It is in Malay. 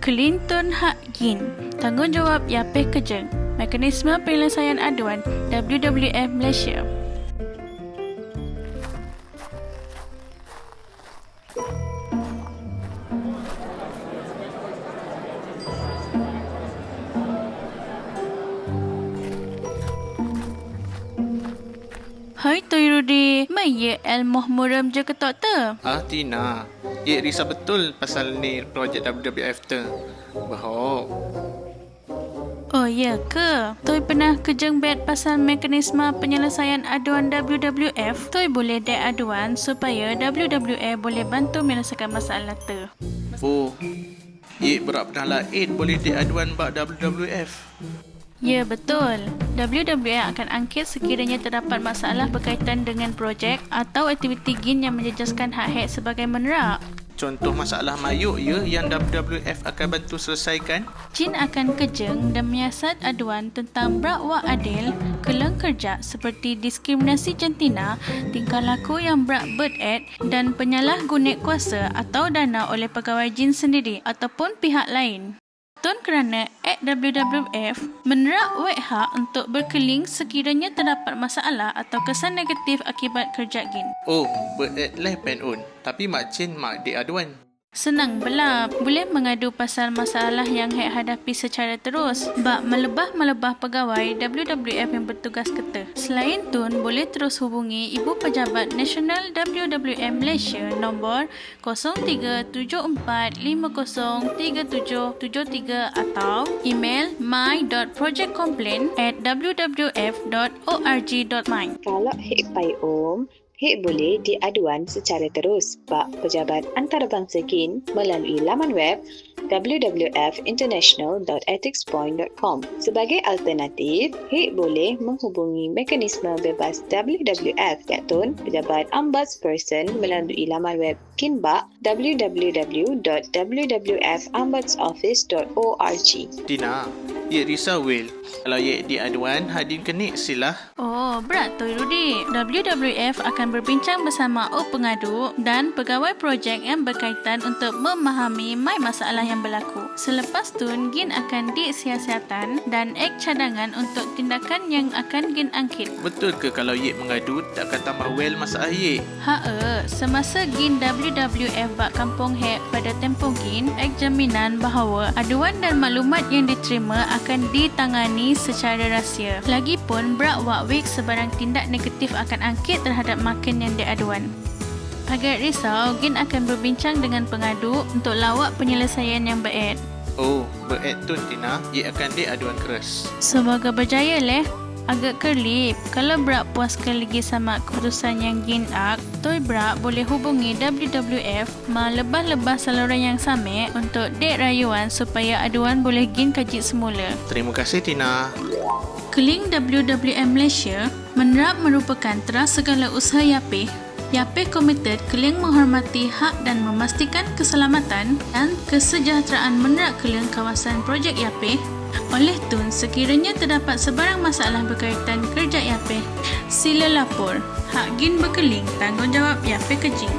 Kelintun Hak Gin, Tanggungjawab Yapeh Kejeng, Mekanisme Penyelesaian Aduan WWF Malaysia. Hai Toi Rudi, mai ye ilmu muram je ketok te? Tina, ia risau betul pasal ni projek WWF tu. Bahok. Oh ya ke? Toi pernah kejeng bet pasal mekanisme penyelesaian aduan WWF. Toi boleh dek aduan supaya WWF boleh bantu menyelesaikan masalah tu. Oh, ia berak pernah lain boleh diaduan bak WWF. Ya, betul. WWF akan angkit sekiranya terdapat masalah berkaitan dengan projek atau aktiviti GIN yang menjejaskan hak-hak sebagai menerak. Contoh masalah mayuk yang WWF akan bantu selesaikan. GIN akan kejeng dan menyiasat aduan tentang berak adil, keleng kerja seperti diskriminasi jantina, tingkah laku yang berak berat dan penyalahguna kuasa atau dana oleh pegawai GIN sendiri ataupun pihak lain. Tun kerana Act WWF menerak hak untuk berkeling sekiranya terdapat masalah atau kesan negatif akibat kerja GIN. Oh, beratlah pen tapi mak Chin mak dek aduan. Senang bela, boleh mengadu pasal masalah yang hadapi secara terus. Bak melebah pegawai WWF yang bertugas keta. Selain tun, boleh terus hubungi Ibu Pejabat Nasional WWF Malaysia nombor 0374503773 atau email my.projectcomplaint@wwf.org.my. Kalau hek pai hek boleh diaduan secara terus bak Pejabat Antarabangsa GIN melalui laman web www.international.ethicspoint.com. Sebagai alternatif, hek boleh menghubungi mekanisme bebas WWF iaitu Pejabat Ombudsperson melalui laman web GIN bak www.wwf.ombudsoffice.org. Tina, ia risau Will. Kalau ia diaduan, hadin kenik silah. Oh, berat Toi Rudi. WWF akan berbincang bersama pengadu dan pegawai projek yang berkaitan untuk memahami masalah yang berlaku. Selepas tu, GIN akan disiasatan dan cadangan untuk tindakan yang akan GIN angkit. Betul ke kalau ia mengadu takkan tambah Will masalah ia? Semasa GIN WWF bak kampung hek pada tempoh GIN, jaminan bahawa aduan dan maklumat yang diterima akan ditangani secara rahsia. Lagipun, berak wakwik sebarang tindak negatif akan angkit terhadap makin yang diaduan. Agak risau, GIN akan berbincang dengan pengadu untuk lawak penyelesaian yang berat. Oh, berat tu Tina, ia akan diaduan keras. Semoga berjaya leh. Agak kerlip. Kalau berak puaskan lagi sama keputusan yang GIN ak, Toi berak boleh hubungi WWF lebah-lebah saluran yang sama untuk dek rayuan supaya aduan boleh GIN kaji semula. Terima kasih Tina. Keling WWF Malaysia menerap merupakan teras segala usaha Yapeh. Yapeh komited keling menghormati hak dan memastikan keselamatan dan kesejahteraan menerak keling kawasan projek Yapeh. Oleh tun, sekiranya terdapat sebarang masalah berkaitan kerja Yapeh, sila lapor. Hak GIN berkeling, tanggungjawab Yapeh Kejing.